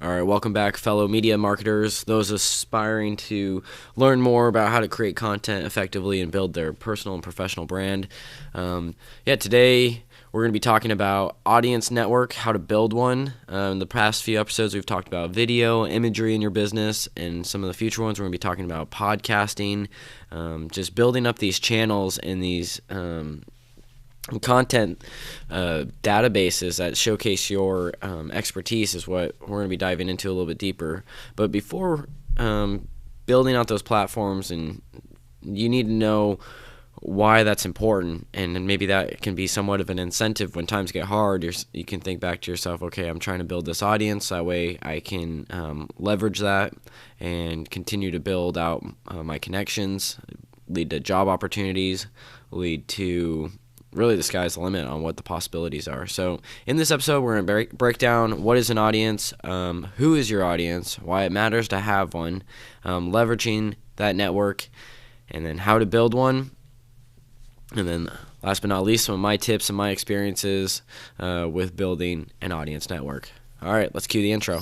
All right, welcome back, fellow media marketers, those aspiring to learn more about how to create content effectively and build their personal and professional brand. Today we're going to be talking about audience network, how to build one. In the past few episodes, we've talked about video, imagery in your business, and some of the future ones we're going to be talking about podcasting, just building up these channels and these content databases that showcase your expertise is what we're going to be diving into a little bit deeper. But before building out those platforms, and you need to know why that's important, and maybe that can be somewhat of an incentive when times get hard. You can think back to yourself, okay, I'm trying to build this audience, that way I can leverage that and continue to build out my connections, lead to job opportunities, lead to really the sky's the limit on what the possibilities are. So in this episode, we're going to break down what is an audience, who is your audience, why it matters to have one, leveraging that network, and then how to build one. And then last but not least, some of my tips and my experiences with building an audience network. All right, let's cue the intro.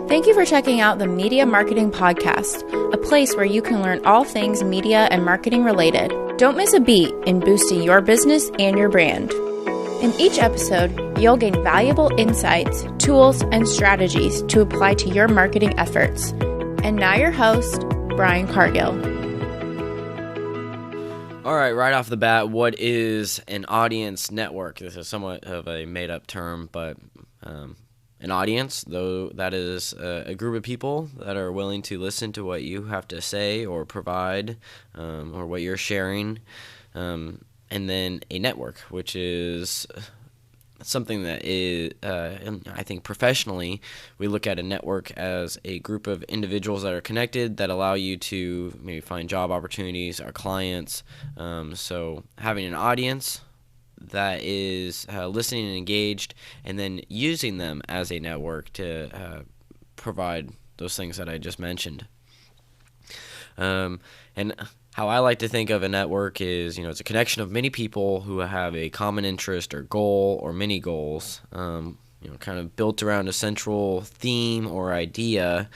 Thank you for checking out the Media Marketing Podcast, a place where you can learn all things media and marketing related. Don't miss a beat in boosting your business and your brand. In each episode, you'll gain valuable insights, tools, and strategies to apply to your marketing efforts. And now your host, Brian Cargill. All right off the bat, what is an audience network? This is somewhat of a made-up term, but an audience, though, that is a group of people that are willing to listen to what you have to say or provide, or what you're sharing, and then a network, which is something that is, I think professionally, we look at a network as a group of individuals that are connected that allow you to maybe find job opportunities, our clients. So having an audience that is listening and engaged, and then using them as a network to provide those things that I just mentioned. And how I like to think of a network is, it's a connection of many people who have a common interest or goal or many goals, kind of built around a central theme or idea.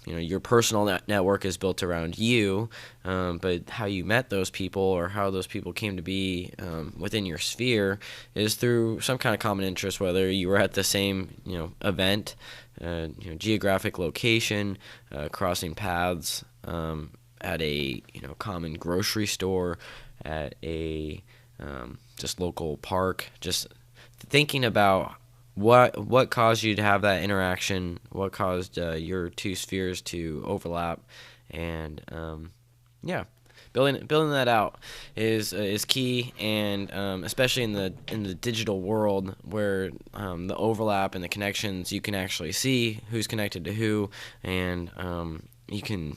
Your personal network is built around you, but how you met those people or how those people came to be within your sphere is through some kind of common interest, whether you were at the same, event, geographic location, crossing paths, at a common grocery store, at a just local park, just thinking about what caused you to have that interaction, what caused your two spheres to overlap, and building that out is key, and especially in the digital world where the overlap and the connections, you can actually see who's connected to who, and you can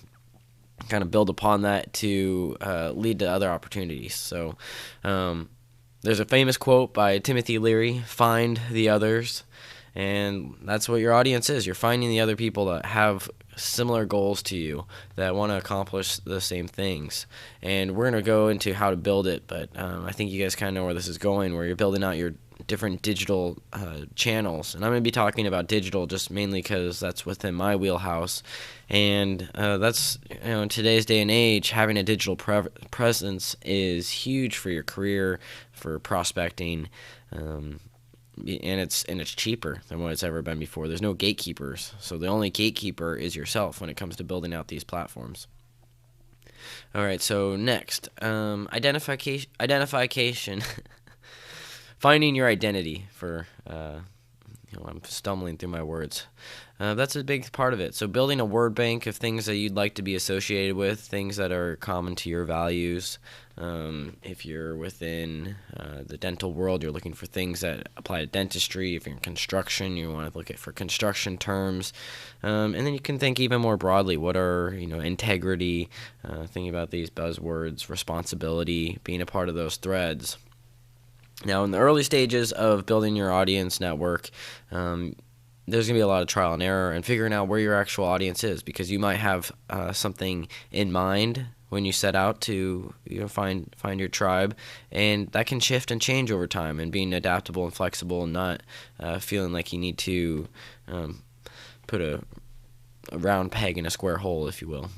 kind of build upon that to lead to other opportunities. So there's a famous quote by Timothy Leary, "Find the others," and that's what your audience is. You're finding the other people that have similar goals to you, that want to accomplish the same things. And we're going to go into how to build it, but I think you guys kind of know where this is going, where you're building out your different digital channels. And I'm going to be talking about digital just mainly because that's within my wheelhouse. And that's, in today's day and age, having a digital presence is huge for your career, for prospecting, and it's cheaper than what it's ever been before. There's no gatekeepers, so the only gatekeeper is yourself when it comes to building out these platforms. All right, so next, identification. Finding your identity for, I'm stumbling through my words. That's a big part of it. So building a word bank of things that you'd like to be associated with, things that are common to your values. If you're within the dental world, you're looking for things that apply to dentistry. If you're in construction, you want to look for construction terms. And then you can think even more broadly. What are, integrity, thinking about these buzzwords, responsibility, being a part of those threads. Now, in the early stages of building your audience network, there's going to be a lot of trial and error and figuring out where your actual audience is, because you might have something in mind when you set out to find your tribe, and that can shift and change over time. And being adaptable and flexible, and not feeling like you need to put a round peg in a square hole, if you will.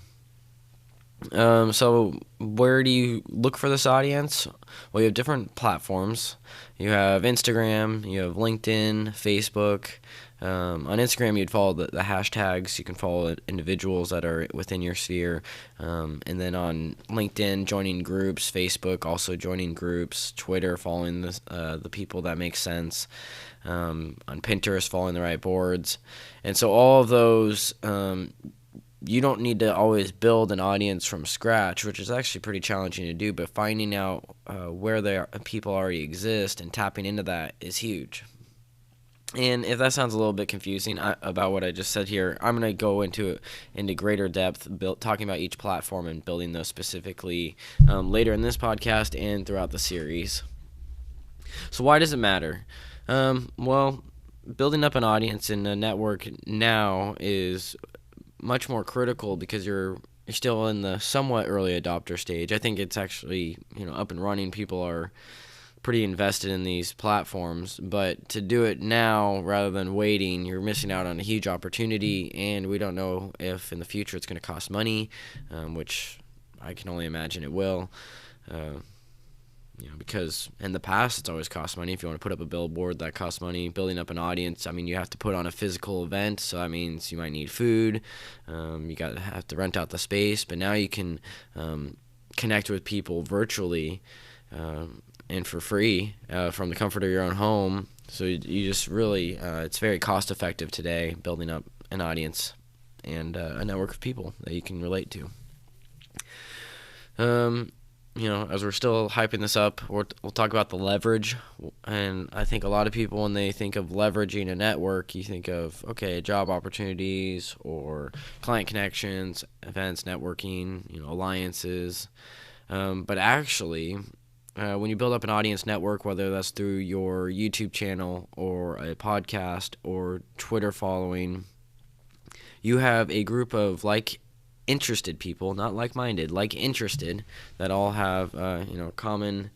So where do you look for this audience? Well, you have different platforms. You have Instagram, you have LinkedIn, Facebook. On Instagram, you'd follow the hashtags. You can follow individuals that are within your sphere. And then on LinkedIn, joining groups. Facebook, also joining groups. Twitter, following the people that make sense. On Pinterest, following the right boards. And so all of those, you don't need to always build an audience from scratch, which is actually pretty challenging to do, but finding out where people already exist and tapping into that is huge. And if that sounds a little bit confusing about what I just said here, I'm going to go into greater depth, talking about each platform and building those specifically later in this podcast and throughout the series. So why does it matter? Well, building up an audience in a network now is much more critical because you're still in the somewhat early adopter stage. I think it's actually up and running. People are pretty invested in these platforms, but to do it now rather than waiting, you're missing out on a huge opportunity, and we don't know if in the future it's going to cost money, which I can only imagine it will. Because in the past it's always cost money. If you want to put up a billboard, that costs money. Building up an audience, you have to put on a physical event, so that means you might need food. You have to rent out the space, but now you can connect with people virtually and for free from the comfort of your own home. So you just really, it's very cost effective today, building up an audience and a network of people that you can relate to. As we're still hyping this up, we'll talk about the leverage. And I think a lot of people, when they think of leveraging a network, you think of, job opportunities or client connections, events, networking, alliances. But actually, when you build up an audience network, whether that's through your YouTube channel or a podcast or Twitter following, you have a group of interested people, not like-minded, interested, that all have common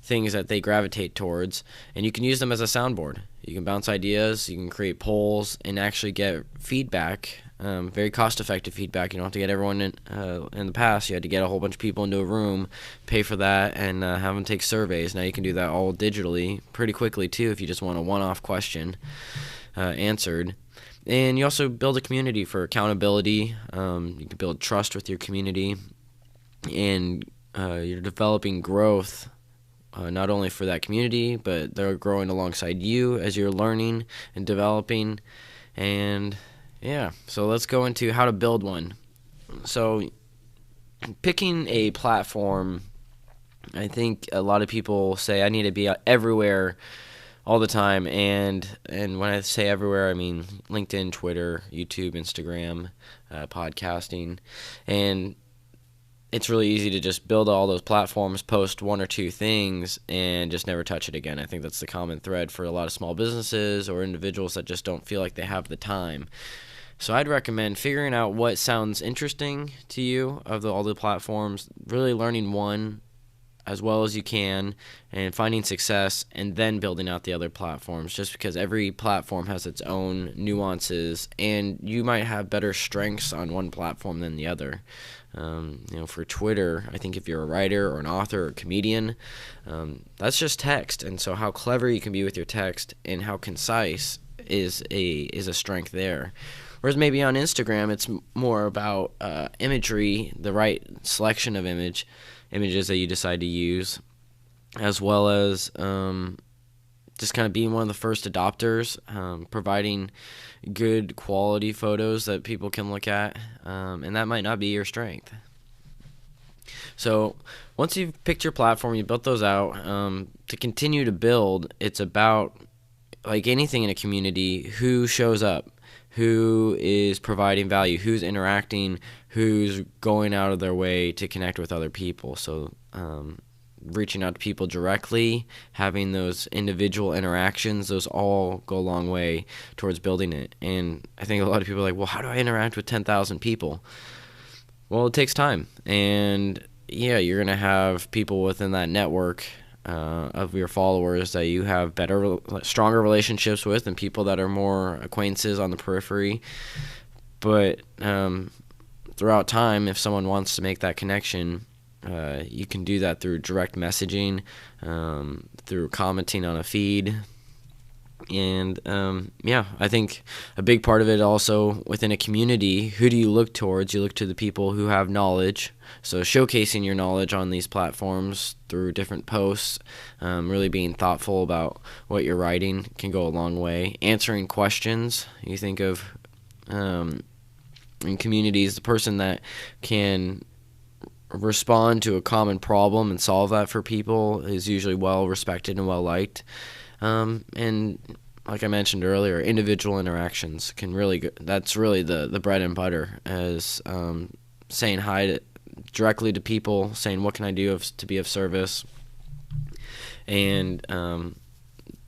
things that they gravitate towards, and you can use them as a soundboard. You can bounce ideas, you can create polls, and actually get feedback, very cost-effective feedback. You don't have to get everyone in the past. You had to get a whole bunch of people into a room, pay for that, and have them take surveys. Now you can do that all digitally pretty quickly too if you just want a one-off question answered. And you also build a community for accountability. You can build trust with your community, and you're developing growth not only for that community, but they're growing alongside you as you're learning and developing. And so let's go into how to build one. So picking a platform, I think a lot of people say I need to be everywhere all the time, and when I say everywhere, I mean LinkedIn, Twitter, YouTube, Instagram, podcasting, and it's really easy to just build all those platforms, post one or two things, and just never touch it again. I think that's the common thread for a lot of small businesses or individuals that just don't feel like they have the time. So I'd recommend figuring out what sounds interesting to you of all the platforms, really learning one as well as you can, and finding success, and then building out the other platforms, just because every platform has its own nuances, and you might have better strengths on one platform than the other. For Twitter, I think if you're a writer or an author or a comedian, that's just text, and so how clever you can be with your text and how concise is a strength there. Whereas maybe on Instagram, it's more about imagery, the right selection of images that you decide to use, as well as just kind of being one of the first adopters, providing good quality photos that people can look at, and that might not be your strength. So once you've picked your platform, you built those out, to continue to build, it's about, like anything in a community, who shows up, who is providing value, who's interacting, who's going out of their way to connect with other people. So reaching out to people directly, having those individual interactions, those all go a long way towards building it. And I think a lot of people are like, well, how do I interact with 10,000 people? Well, it takes time, and yeah, you're gonna have people within that network of your followers that you have stronger relationships with, and people that are more acquaintances on the periphery. But throughout time, if someone wants to make that connection, you can do that through direct messaging, through commenting on a feed. And I think a big part of it also within a community, who do you look towards? You look to the people who have knowledge. So showcasing your knowledge on these platforms through different posts, really being thoughtful about what you're writing can go a long way. Answering questions. You think of in communities, the person that can respond to a common problem and solve that for people is usually well respected and well liked. And like I mentioned earlier, individual interactions can that's really the bread and butter, as saying hi directly to people, saying what can I do to be of service, and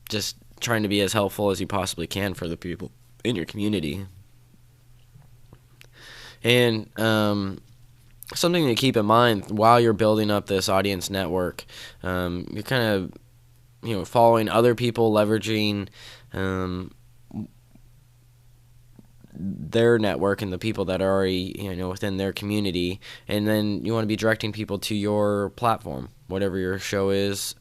just trying to be as helpful as you possibly can for the people in your community. And something to keep in mind while you're building up this audience network, you're kind of following other people, leveraging their network and the people that are already within their community, and then you want to be directing people to your platform, whatever your show is.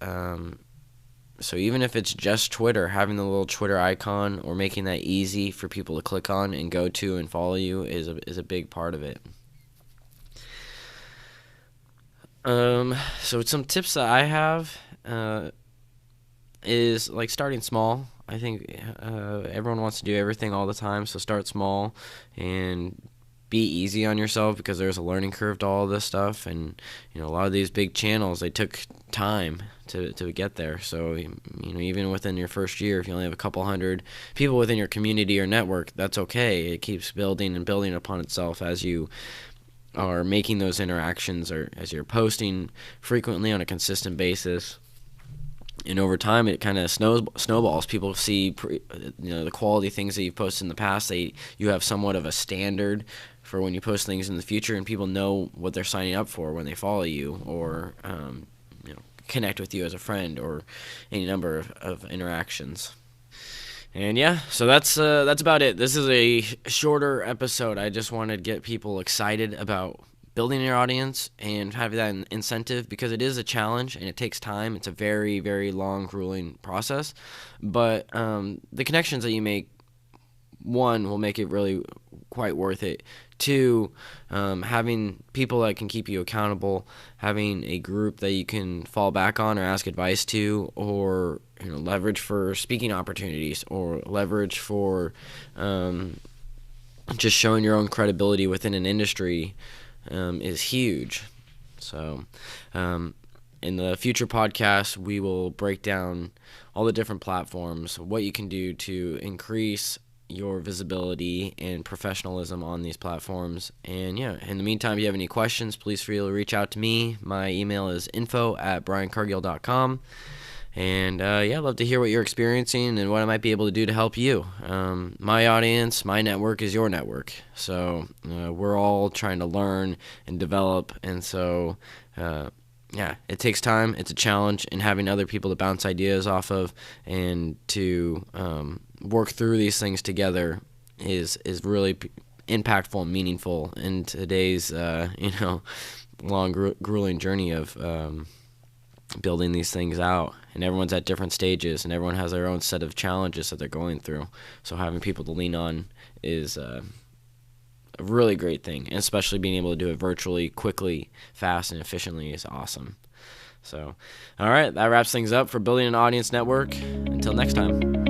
So even if it's just Twitter, having the little Twitter icon or making that easy for people to click on and go to and follow you is a big part of it. So some tips that I have is like starting small. I think everyone wants to do everything all the time, so start small and be easy on yourself, because there's a learning curve to all this stuff, and a lot of these big channels, they took time to get there. So even within your first year, if you only have a couple hundred people within your community or network, that's okay. It keeps building and building upon itself as you are making those interactions, or as you're posting frequently on a consistent basis. And over time, it kind of snowballs. People see, the quality things that you've posted in the past. You have somewhat of a standard for when you post things in the future, and people know what they're signing up for when they follow you, or connect with you as a friend, or any number of interactions. And yeah, so that's about it. This is a shorter episode. I just wanted to get people excited about building your audience and having that incentive, because it is a challenge and it takes time. It's a very, very long, grueling process. But the connections that you make, one, will make it really quite worth it. Two, having people that can keep you accountable, having a group that you can fall back on or ask advice to, or leverage for speaking opportunities, or leverage for just showing your own credibility within an industry, is huge. So in the future podcast, we will break down all the different platforms, what you can do to increase your visibility and professionalism on these platforms. And yeah, in the meantime, if you have any questions, please feel free to reach out to me. My email is info@briancargill.com. And I'd love to hear what you're experiencing and what I might be able to do to help you. My audience, my network is your network. So we're all trying to learn and develop. And so, it takes time. It's a challenge, and having other people to bounce ideas off of and to work through these things together is really impactful and meaningful in today's, long, grueling journey of building these things out. And everyone's at different stages, and everyone has their own set of challenges that they're going through. So having people to lean on is a really great thing, and especially being able to do it virtually, quickly, fast, and efficiently is awesome. So, all right, that wraps things up for building an audience network. Until next time.